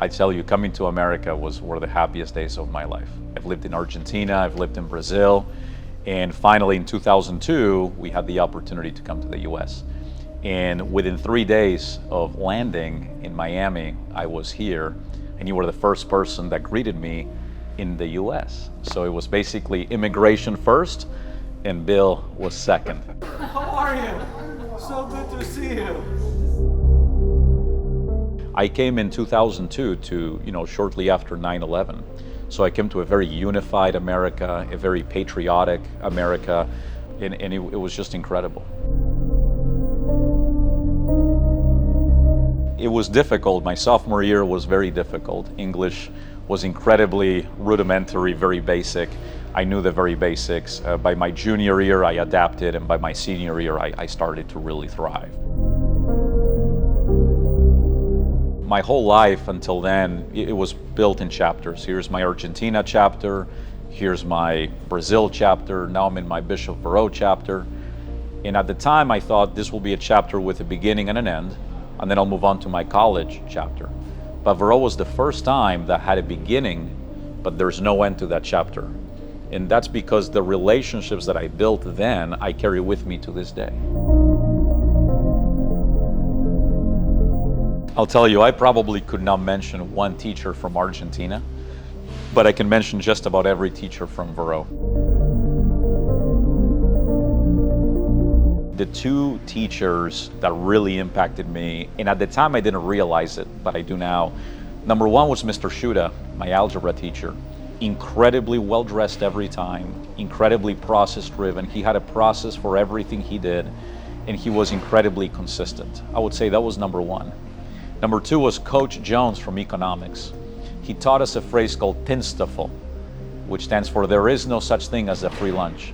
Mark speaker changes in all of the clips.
Speaker 1: I tell you, coming to America was one of the happiest days of my life. I've lived in Argentina, I've lived in Brazil, and finally in 2002, we had the opportunity to come to the US. And within 3 days of landing in Miami, I was here, and you were the first person that greeted me in the US. So it was basically immigration first, and Bill was second.
Speaker 2: How are you? So good to see you.
Speaker 1: I came in 2002 to, shortly after 9/11. So I came to a very unified America, a very patriotic America, and it was just incredible. It was difficult. My sophomore year was very difficult. English was incredibly rudimentary, very basic. I knew the very basics. By my junior year, I adapted, and by my senior year, I started to really thrive. My whole life until then, it was built in chapters. Here's my Argentina chapter, here's my Brazil chapter, now I'm in my Bishop Verot chapter. And at the time I thought this will be a chapter with a beginning and an end, and then I'll move on to my college chapter. But Verot was the first time that had a beginning, but there's no end to that chapter. And that's because the relationships that I built then, I carry with me to this day. I'll tell you, I probably could not mention one teacher from Argentina, but I can mention just about every teacher from Verot. The two teachers that really impacted me, and at the time I didn't realize it, but I do now. Number one was Mr. Shuda, my algebra teacher. Incredibly well-dressed every time, incredibly process-driven. He had a process for everything he did, and he was incredibly consistent. I would say that was number one. Number two was Coach Jones from economics. He taught us a phrase called Tinstafel, which stands for there is no such thing as a free lunch.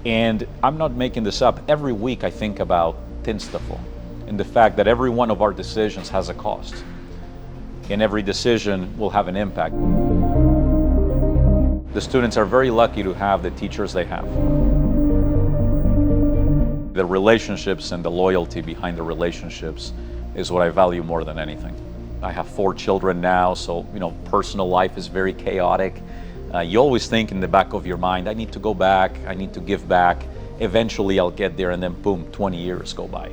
Speaker 1: And I'm not making this up. Every week I think about Tinstafel and the fact that every one of our decisions has a cost. And every decision will have an impact. The students are very lucky to have the teachers they have. The relationships and the loyalty behind the relationships is what I value more than anything. I have 4 children now, so personal life is very chaotic. You always think in the back of your mind, I need to go back, I need to give back. Eventually I'll get there, and then boom, 20 years go by.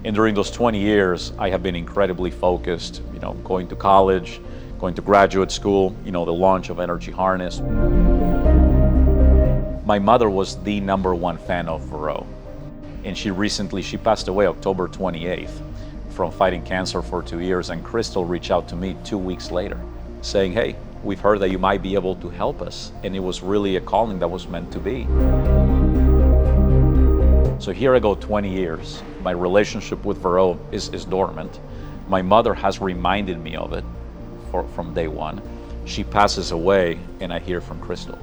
Speaker 1: And during those 20 years, I have been incredibly focused, going to college, going to graduate school, the launch of Energy Harness. My mother was the #1 fan of Verot, and she passed away October 28th. From fighting cancer for 2 years, and Crystal reached out to me 2 weeks later saying, hey, we've heard that you might be able to help us, and it was really a calling that was meant to be. So here I go 20 years. My relationship with Verot is dormant. My mother has reminded me of it from day one. She passes away and I hear from Crystal.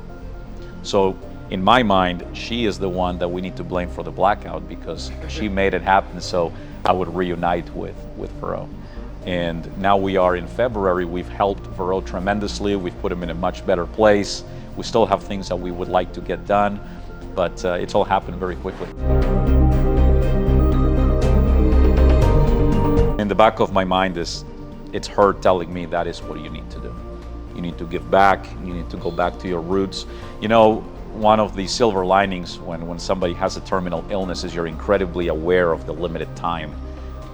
Speaker 1: So in my mind, she is the one that we need to blame for the blackout because she made it happen so I would reunite with Verot. And now we are in February. We've helped Verot tremendously. We've put him in a much better place. We still have things that we would like to get done, but it's all happened very quickly. In the back of my mind it's her telling me that is what you need to do. You need to give back. You need to go back to your roots. One of the silver linings when somebody has a terminal illness is you're incredibly aware of the limited time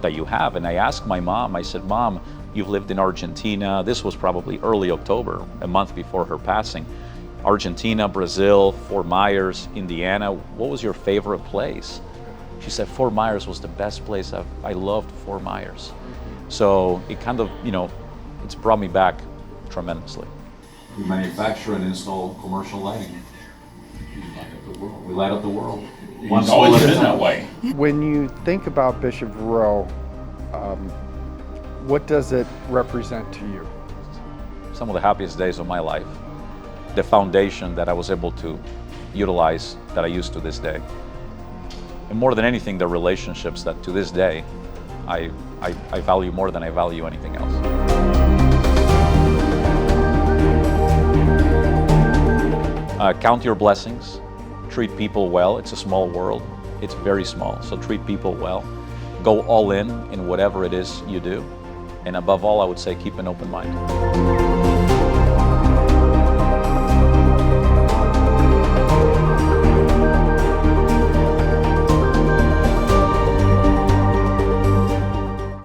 Speaker 1: that you have. And I asked my mom, I said, Mom, you've lived in Argentina. This was probably early October, a month before her passing. Argentina, Brazil, Fort Myers, Indiana. What was your favorite place? She said Fort Myers was the best place. I loved Fort Myers. So it kind of, it's brought me back tremendously. We manufacture and install commercial lighting. We light up the world.
Speaker 3: It's always been that way.
Speaker 4: When you think about Bishop Verot, what does it represent to you?
Speaker 1: Some of the happiest days of my life. The foundation that I was able to utilize that I use to this day. And more than anything, the relationships that to this day I value more than I value anything else. Count your blessings. Treat people well. It's a small world. It's very small, so treat people well. Go all in whatever it is you do. And above all, I would say keep an open mind.